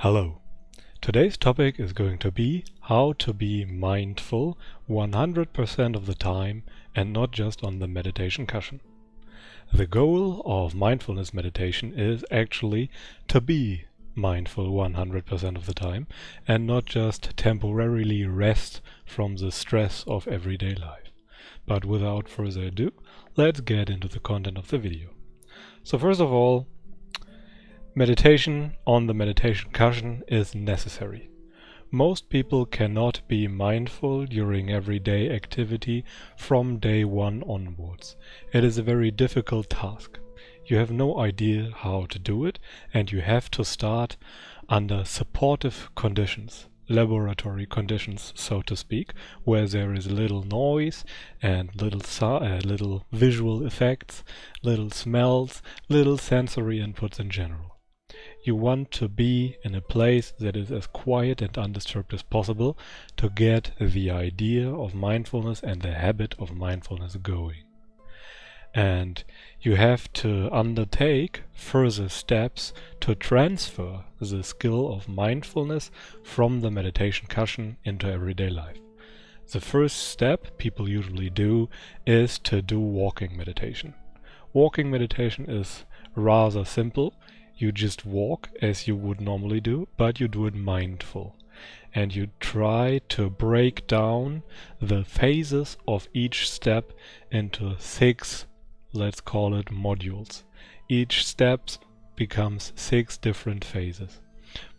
Hello. Today's topic is going to be how to be mindful 100% of the time and not just on the meditation cushion. The goal of mindfulness meditation is actually to be mindful 100% of the time and not just temporarily rest from the stress of everyday life. But without further ado, let's get into the content of the video. So first of all, meditation on the meditation cushion is necessary. Most people cannot be mindful during everyday activity from day one onwards. It is a very difficult task. You have no idea how to do it, and you have to start under supportive conditions, laboratory conditions, so to speak, where there is little noise and little visual effects, little smells, little sensory inputs in general. You want to be in a place that is as quiet and undisturbed as possible to get the idea of mindfulness and the habit of mindfulness going. And you have to undertake further steps to transfer the skill of mindfulness from the meditation cushion into everyday life. The first step people usually do is to do walking meditation. Walking meditation is rather simple. You just walk as you would normally do, but you do it mindful. And you try to break down the phases of each step into 6, let's call it modules. Each step becomes 6 different phases.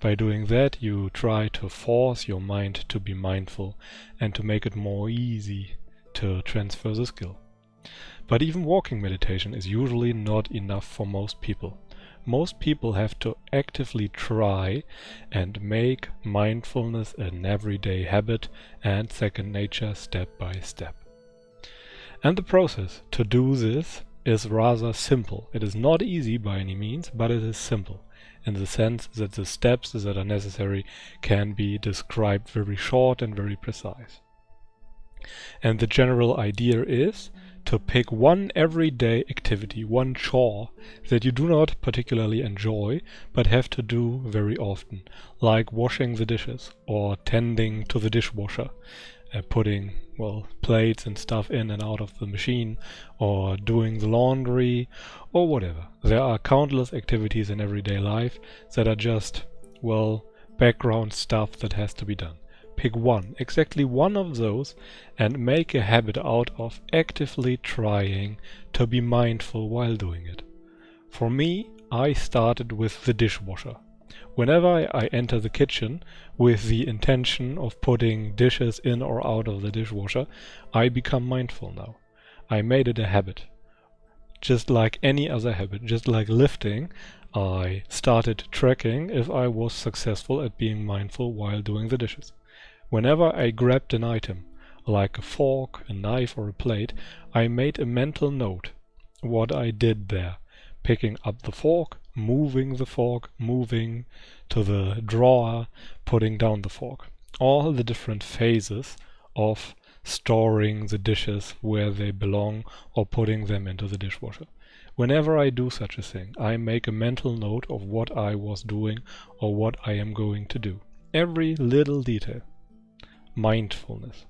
By doing that, you try to force your mind to be mindful and to make it more easy to transfer the skill. But even walking meditation is usually not enough for most people. Most people have to actively try and make mindfulness an everyday habit and second nature step by step. And the process to do this is rather simple. It is not easy by any means, but it is simple in the sense that the steps that are necessary can be described very short and very precise. And the general idea is to pick one everyday activity, one chore that you do not particularly enjoy but have to do very often, like washing the dishes or tending to the dishwasher, putting plates and stuff in and out of the machine, or doing the laundry or whatever. There are countless activities in everyday life that are just background stuff that has to be done. Pick one, exactly one of those, and make a habit out of actively trying to be mindful while doing it. For me, I started with the dishwasher. Whenever I enter the kitchen with the intention of putting dishes in or out of the dishwasher, I become mindful now. I made it a habit. Just like any other habit, just like lifting, I started tracking if I was successful at being mindful while doing the dishes. Whenever I grabbed an item, like a fork, a knife or a plate, I made a mental note what I did there. Picking up the fork, moving to the drawer, putting down the fork. All the different phases of storing the dishes where they belong or putting them into the dishwasher. Whenever I do such a thing, I make a mental note of what I was doing or what I am going to do. Every little detail. Mindfulness.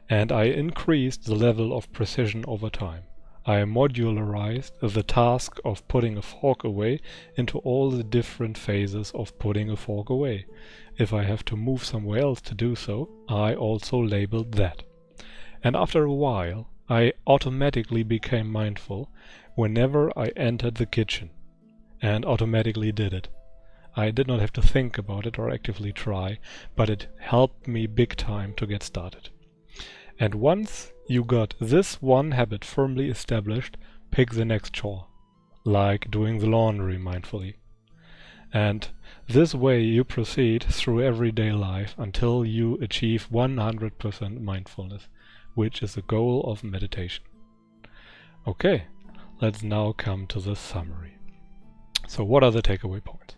And I increased the level of precision over time. I modularized the task of putting a fork away into all the different phases of putting a fork away. If I have to move somewhere else to do so, I also labeled that. And after a while, I automatically became mindful whenever I entered the kitchen, and automatically did it. I did not have to think about it or actively try, but it helped me big time to get started. And once you got this one habit firmly established, pick the next chore, like doing the laundry mindfully. And this way you proceed through everyday life until you achieve 100% mindfulness, which is the goal of meditation. Okay, let's now come to the summary. So what are the takeaway points?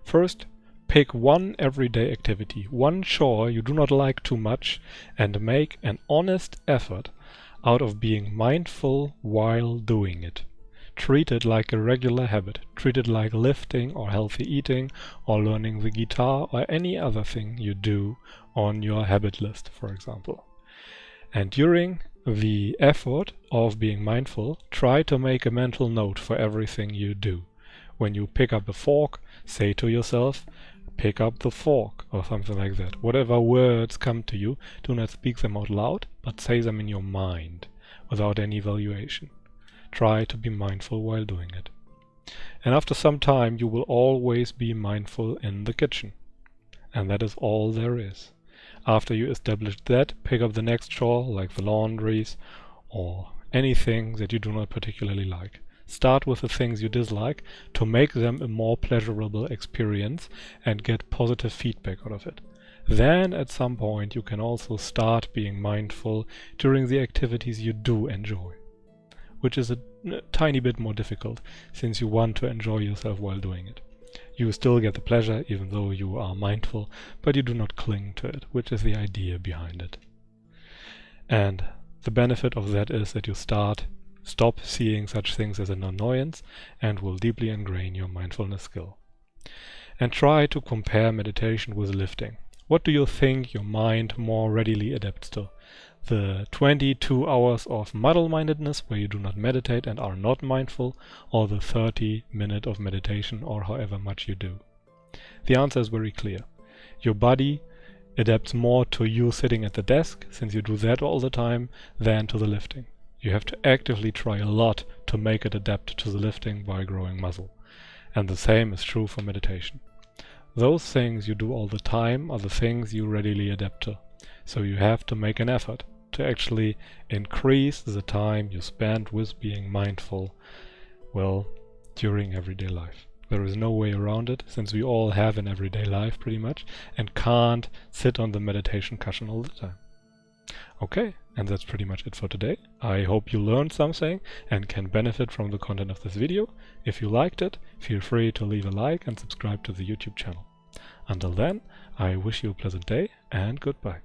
First, pick one everyday activity, one chore you do not like too much, and make an honest effort out of being mindful while doing it. treat it like a regular habit. Treat it like lifting or healthy eating or learning the guitar or any other thing you do on your habit list, for example. And during the effort of being mindful, try to make a mental note for everything you do. When you pick up a fork, say to yourself, pick up the fork, or something like that. Whatever words come to you, do not speak them out loud, but say them in your mind, without any evaluation. Try to be mindful while doing it. And after some time, you will always be mindful in the kitchen. And that is all there is. After you establish that, pick up the next chore, like the laundries, or anything that you do not particularly like. Start with the things you dislike to make them a more pleasurable experience and get positive feedback out of it. Then at some point you can also start being mindful during the activities you do enjoy, which is a tiny bit more difficult since you want to enjoy yourself while doing it. You still get the pleasure even though you are mindful, but you do not cling to it, which is the idea behind it. And the benefit of that is that you stop seeing such things as an annoyance and will deeply ingrain your mindfulness skill. And try to compare meditation with lifting. What do you think your mind more readily adapts to? The 22 hours of muddle-mindedness where you do not meditate and are not mindful, or the 30-minute of meditation, or however much you do? The answer is very clear. Your body adapts more to you sitting at the desk, since you do that all the time, than to the lifting. You have to actively try a lot to make it adapt to the lifting by growing muscle. And the same is true for meditation. Those things you do all the time are the things you readily adapt to. So you have to make an effort to actually increase the time you spend with being mindful, during everyday life. There is no way around it, since we all have an everyday life pretty much, and can't sit on the meditation cushion all the time. Okay, and that's pretty much it for today. I hope you learned something and can benefit from the content of this video. If you liked it, feel free to leave a like and subscribe to the YouTube channel. Until then, I wish you a pleasant day and goodbye.